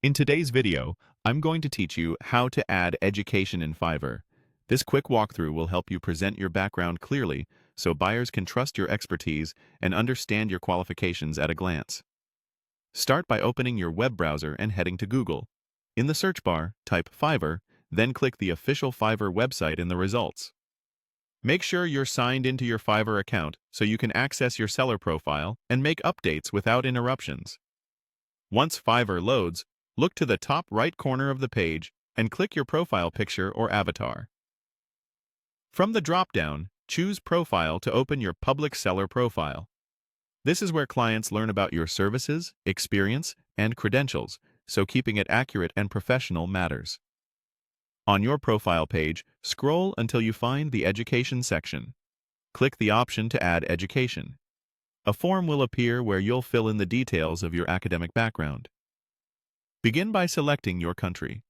In today's video, I'm going to teach you how to add education in Fiverr. This quick walkthrough will help you present your background clearly so buyers can trust your expertise and understand your qualifications at a glance. Start by opening your web browser and heading to Google. In the search bar, type Fiverr, then click the official Fiverr website in the results. Make sure you're signed into your Fiverr account so you can access your seller profile and make updates without interruptions. Once Fiverr loads, look to the top right corner of the page and click your profile picture or avatar. From the drop-down, choose Profile to open your public seller profile. This is where clients learn about your services, experience, and credentials, so keeping it accurate and professional matters. On your profile page, scroll until you find the Education section. Click the option to add education. A form will appear where you'll fill in the details of your academic background. Begin by selecting your country.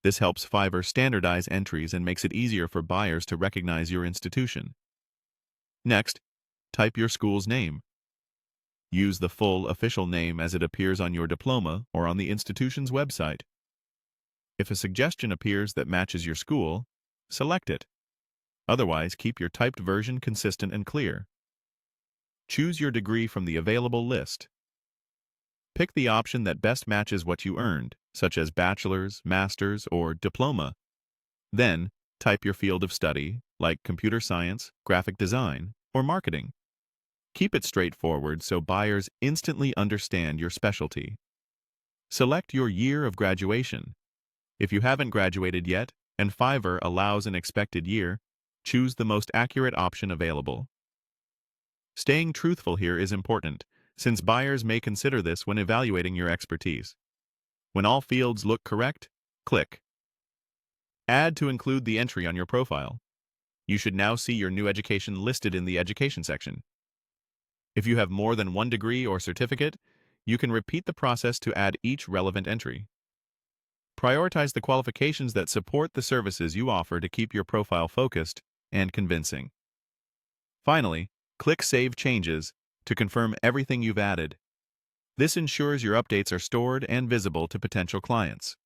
This helps Fiverr standardize entries and makes it easier for buyers to recognize your institution. Next, type your school's name. Use the full official name as it appears on your diploma or on the institution's website. If a suggestion appears that matches your school, select it. Otherwise, keep your typed version consistent and clear. Choose your degree from the available list. Pick the option that best matches what you earned, such as bachelor's, master's, or diploma. Then, type your field of study, like computer science, graphic design, or marketing. Keep it straightforward so buyers instantly understand your specialty. Select your year of graduation. If you haven't graduated yet, and Fiverr allows an expected year, choose the most accurate option available. Staying truthful here is important, since buyers may consider this when evaluating your expertise. When all fields look correct, click Add to include the entry on your profile. You should now see your new education listed in the Education section. If you have more than one degree or certificate, you can repeat the process to add each relevant entry. Prioritize the qualifications that support the services you offer to keep your profile focused and convincing. Finally, click Save Changes to confirm everything you've added. This ensures your updates are stored and visible to potential clients.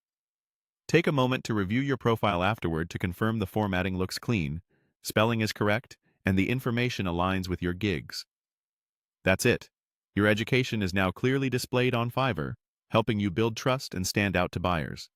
Take a moment to review your profile afterward to confirm the formatting looks clean, spelling is correct, and the information aligns with your gigs. That's it. Your education is now clearly displayed on Fiverr, helping you build trust and stand out to buyers.